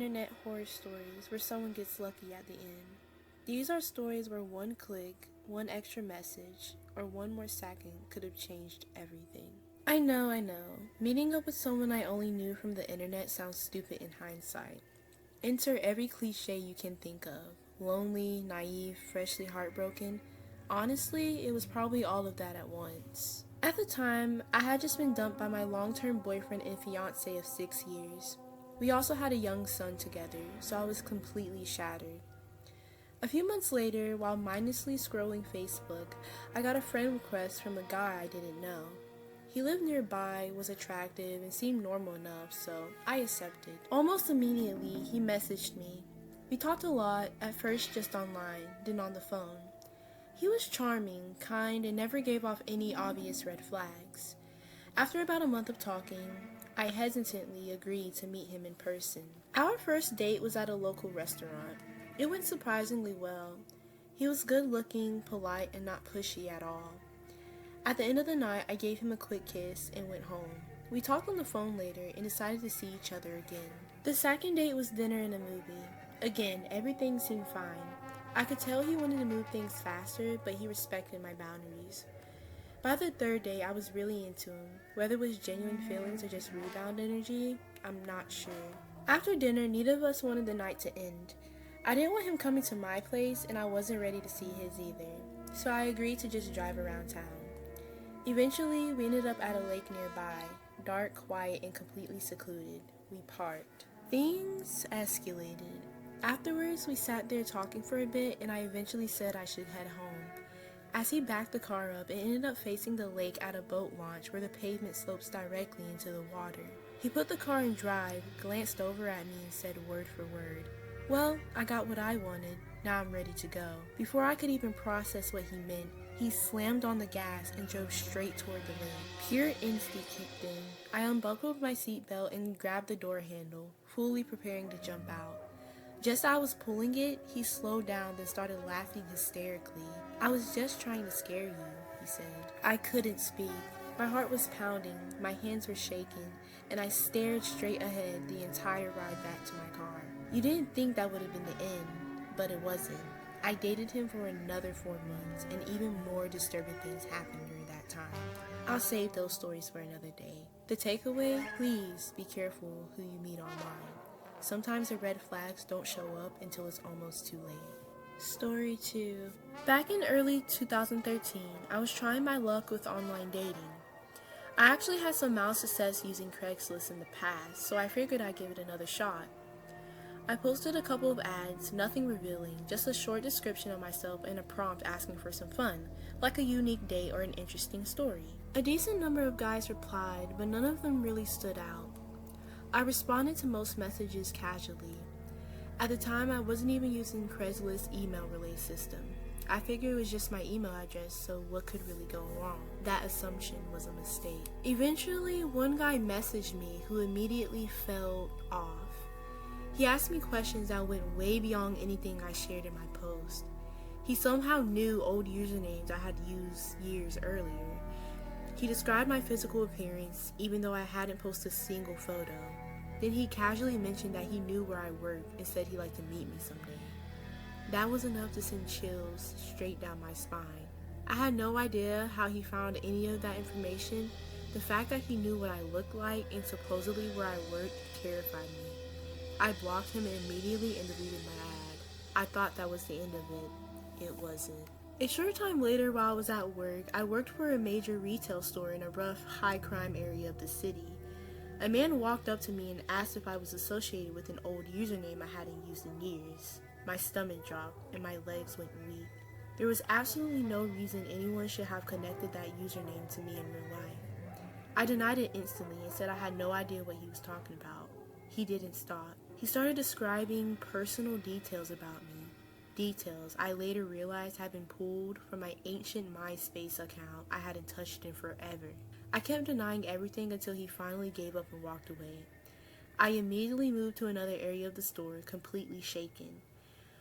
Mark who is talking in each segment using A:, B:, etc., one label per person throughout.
A: internet horror stories where someone gets lucky at the end. These are stories where one click, one extra message, or one more second could have changed everything. I know. Meeting up with someone I only knew from the internet sounds stupid in hindsight. Enter every cliche you can think of. Lonely, naive, freshly heartbroken. Honestly, it was probably all of that at once. At the time, I had just been dumped by my long-term boyfriend and fiancé of 6 years. We also had a young son together, so I was completely shattered. A few months later, while mindlessly scrolling Facebook, I got a friend request from a guy I didn't know. He lived nearby, was attractive, and seemed normal enough, so I accepted. Almost immediately, he messaged me. We talked a lot, at first just online, then on the phone. He was charming, kind, and never gave off any obvious red flags. After about a month of talking, I hesitantly agreed to meet him in person. Our first date was at a local restaurant. It went surprisingly well. He was good looking, polite, and not pushy at all. At the end of the night, I gave him a quick kiss and went home. We talked on the phone later and decided to see each other again. The second date was dinner and a movie. Again, everything seemed fine. I could tell he wanted to move things faster, but he respected my boundaries. By the third day, I was really into him. Whether it was genuine feelings or just rebound energy, I'm not sure. After dinner, neither of us wanted the night to end. I didn't want him coming to my place, and I wasn't ready to see his either, so I agreed to just drive around town. Eventually, we ended up at a lake nearby, dark, quiet, and completely secluded. We parked. Things escalated. Afterwards, we sat there talking for a bit, and I eventually said I should head home. As he backed the car up, it ended up facing the lake at a boat launch where the pavement slopes directly into the water. He put the car in drive, glanced over at me, and said word for word, "Well, I got what I wanted. Now I'm ready to go." Before I could even process what he meant, he slammed on the gas and drove straight toward the lake. Pure instinct kicked in. I unbuckled my seatbelt and grabbed the door handle, fully preparing to jump out. Just as I was pulling it, he slowed down then started laughing hysterically. "I was just trying to scare you," he said. I couldn't speak. My heart was pounding, my hands were shaking, and I stared straight ahead the entire ride back to my car. You didn't think that would have been the end, but it wasn't. I dated him for another 4 months, and even more disturbing things happened during that time. I'll save those stories for another day. The takeaway, please be careful who you meet online. Sometimes the red flags don't show up until it's almost too late. Story 2. Back in early 2013, I was trying my luck with online dating. I actually had some mild success using Craigslist in the past, so I figured I'd give it another shot. I posted a couple of ads, nothing revealing, just a short description of myself and a prompt asking for some fun, like a unique date or an interesting story. A decent number of guys replied, but none of them really stood out. I responded to most messages casually. At the time, I wasn't even using Craigslist's email relay system. I figured it was just my email address, so what could really go wrong? That assumption was a mistake. Eventually, one guy messaged me who immediately fell off. He asked me questions that went way beyond anything I shared in my post. He somehow knew old usernames I had used years earlier. He described my physical appearance, even though I hadn't posted a single photo. Then he casually mentioned that he knew where I worked and said he'd like to meet me someday. That was enough to send chills straight down my spine. I had no idea how he found any of that information. The fact that he knew what I looked like and supposedly where I worked terrified me. I blocked him immediately and deleted my ad. I thought that was the end of it. It wasn't. A short time later, while I was at work, I worked for a major retail store in a rough, high-crime area of the city. A man walked up to me and asked if I was associated with an old username I hadn't used in years. My stomach dropped and my legs went weak. There was absolutely no reason anyone should have connected that username to me in real life. I denied it instantly and said I had no idea what he was talking about. He didn't stop. He started describing personal details about me. Details I later realized had been pulled from my ancient MySpace account I hadn't touched in forever. I kept denying everything until he finally gave up and walked away. I immediately moved to another area of the store, completely shaken.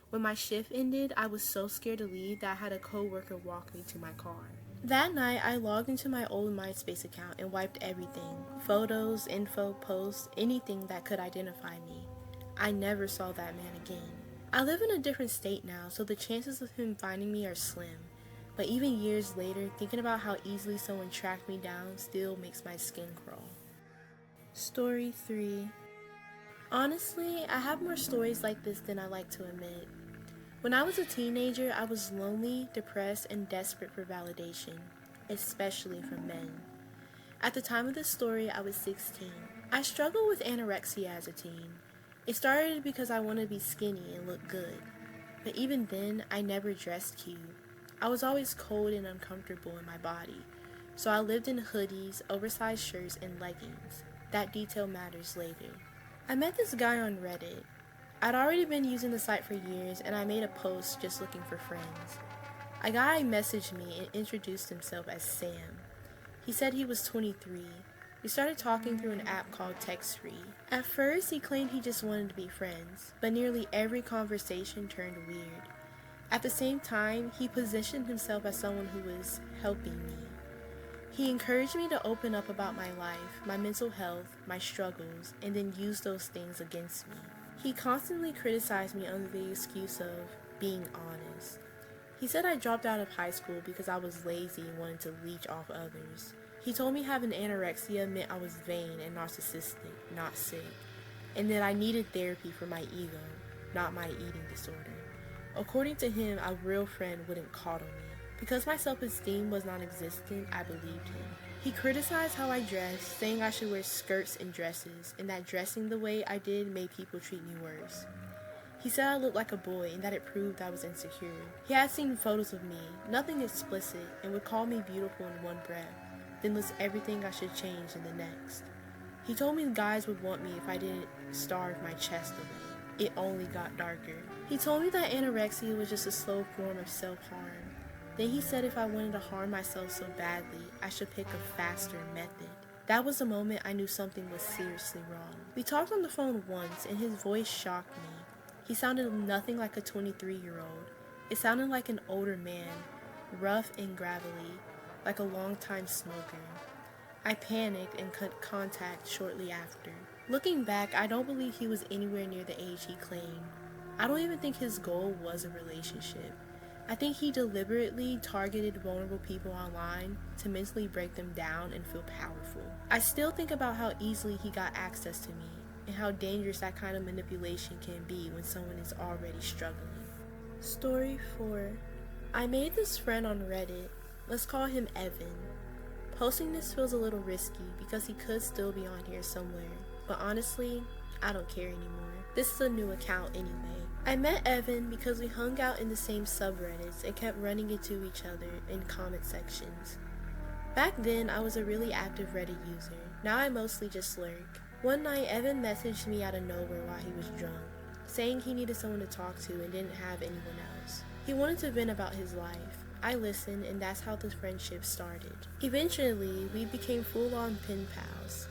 A: When my shift ended, I was so scared to leave that I had a coworker walk me to my car. That night, I logged into my old MySpace account and wiped everything. Photos, info, posts, anything that could identify me. I never saw that man again. I live in a different state now, so the chances of him finding me are slim. But even years later, thinking about how easily someone tracked me down still makes my skin crawl. Story 3. Honestly, I have more stories like this than I like to admit. When I was a teenager, I was lonely, depressed, and desperate for validation, especially from men. At the time of this story, I was 16. I struggled with anorexia as a teen. It started because I wanted to be skinny and look good. But even then, I never dressed cute. I was always cold and uncomfortable in my body, so I lived in hoodies, oversized shirts, and leggings. That detail matters later. I met this guy on Reddit. I'd already been using the site for years, and I made a post just looking for friends. A guy messaged me and introduced himself as Sam. He said he was 23. We started talking through an app called TextFree. At first, he claimed he just wanted to be friends, but nearly every conversation turned weird. At the same time, he positioned himself as someone who was helping me. He encouraged me to open up about my life, my mental health, my struggles, and then use those things against me. He constantly criticized me under the excuse of being honest. He said I dropped out of high school because I was lazy and wanted to leech off others. He told me having anorexia meant I was vain and narcissistic, not sick, and that I needed therapy for my ego, not my eating disorder. According to him, a real friend wouldn't coddle me. Because my self-esteem was non-existent, I believed him. He criticized how I dressed, saying I should wear skirts and dresses, and that dressing the way I did made people treat me worse. He said I looked like a boy and that it proved I was insecure. He had seen photos of me, nothing explicit, and would call me beautiful in one breath, then list everything I should change in the next. He told me guys would want me if I didn't starve my chest away. It only got darker. He told me that anorexia was just a slow form of self-harm. Then he said if I wanted to harm myself so badly, I should pick a faster method. That was the moment I knew something was seriously wrong. We talked on the phone once, and his voice shocked me. He sounded nothing like a 23-year-old. It sounded like an older man, rough and gravelly, like a long-time smoker. I panicked and cut contact shortly after. Looking back, I don't believe he was anywhere near the age he claimed. I don't even think his goal was a relationship. I think he deliberately targeted vulnerable people online to mentally break them down and feel powerful. I still think about how easily he got access to me and how dangerous that kind of manipulation can be when someone is already struggling. Story 4. I made this friend on Reddit. Let's call him Evan. Posting this feels a little risky because he could still be on here somewhere, but honestly, I don't care anymore. This is a new account anyway. I met Evan because we hung out in the same subreddits and kept running into each other in comment sections. Back then, I was a really active Reddit user. Now I mostly just lurk. One night, Evan messaged me out of nowhere while he was drunk, saying he needed someone to talk to and didn't have anyone else. He wanted to vent about his life. I listened, and that's how the friendship started. Eventually, we became full-on pen pals.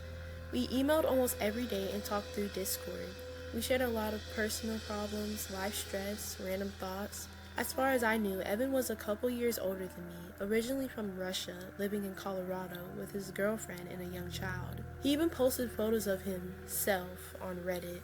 A: We emailed almost every day and talked through Discord. We shared a lot of personal problems, life stress, random thoughts. As far as I knew, Evan was a couple years older than me, originally from Russia, living in Colorado with his girlfriend and a young child. He even posted photos of himself on Reddit,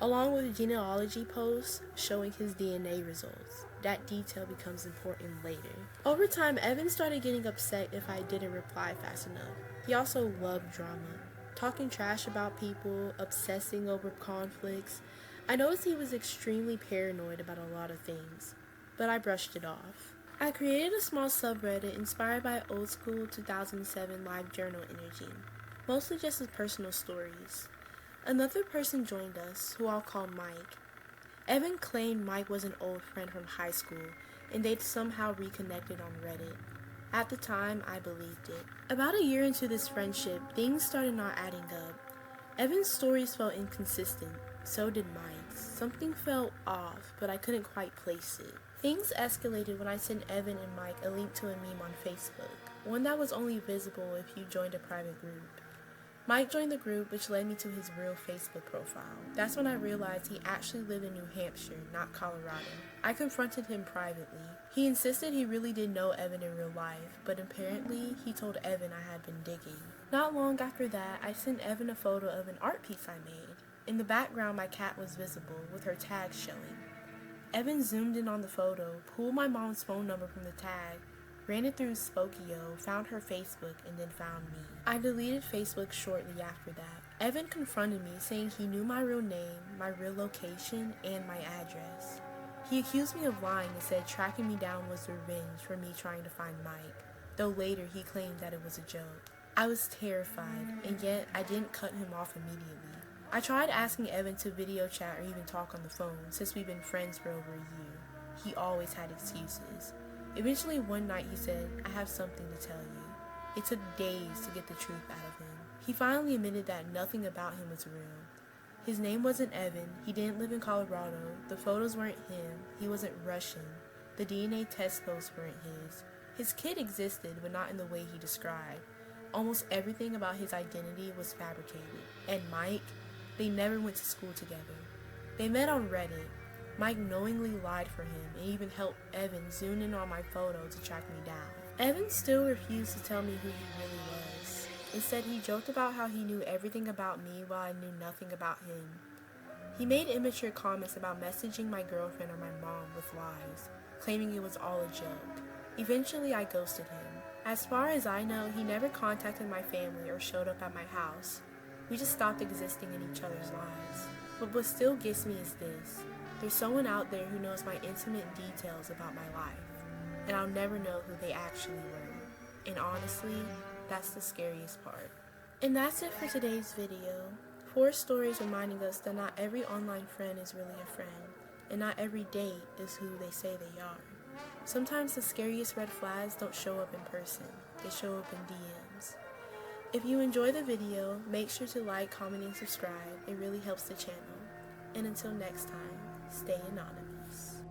A: along with genealogy posts showing his DNA results. That detail becomes important later. Over time, Evan started getting upset if I didn't reply fast enough. He also loved drama, talking trash about people, obsessing over conflicts. I noticed he was extremely paranoid about a lot of things, but I brushed it off. I created a small subreddit inspired by old school 2007 live journal energy, mostly just his personal stories. Another person joined us, who I'll call Mike. Evan claimed Mike was an old friend from high school, and they'd somehow reconnected on Reddit. At the time, I believed it. About a year into this friendship, things started not adding up. Evan's stories felt inconsistent, so did Mike's. Something felt off, but I couldn't quite place it. Things escalated when I sent Evan and Mike a link to a meme on Facebook, one that was only visible if you joined a private group. Mike joined the group, which led me to his real Facebook profile. That's when I realized he actually lived in New Hampshire, not Colorado. I confronted him privately. He insisted he really did know Evan in real life, but apparently he told Evan I had been digging. Not long after that, I sent Evan a photo of an art piece I made. In the background, my cat was visible, with her tag showing. Evan zoomed in on the photo, pulled my mom's phone number from the tag, ran it through Spokio, found her Facebook, and then found me. I deleted Facebook shortly after that. Evan confronted me, saying he knew my real name, my real location, and my address. He accused me of lying and said tracking me down was revenge for me trying to find Mike, though later he claimed that it was a joke. I was terrified, and yet I didn't cut him off immediately. I tried asking Evan to video chat or even talk on the phone, since we've been friends for over a year. He always had excuses. Eventually one night he said, "I have something to tell you." It took days to get the truth out of him. He finally admitted that nothing about him was real. His name wasn't Evan, he didn't live in Colorado, the photos weren't him, he wasn't Russian, the DNA test posts weren't his. His kid existed, but not in the way he described. Almost everything about his identity was fabricated. And Mike, they never went to school together. They met on Reddit. Mike knowingly lied for him and even helped Evan zoom in on my photo to track me down. Evan still refused to tell me who he really was. Instead, he joked about how he knew everything about me while I knew nothing about him. He made immature comments about messaging my girlfriend or my mom with lies, claiming it was all a joke. Eventually, I ghosted him. As far as I know, he never contacted my family or showed up at my house. We just stopped existing in each other's lives. But what still gets me is this. There's someone out there who knows my intimate details about my life, and I'll never know who they actually were. And honestly, that's the scariest part. And that's it for today's video. 4 stories reminding us that not every online friend is really a friend, and not every date is who they say they are. Sometimes the scariest red flags don't show up in person, they show up in DMs. If you enjoy the video, make sure to like, comment, and subscribe. It really helps the channel. And until next time, stay anonymous.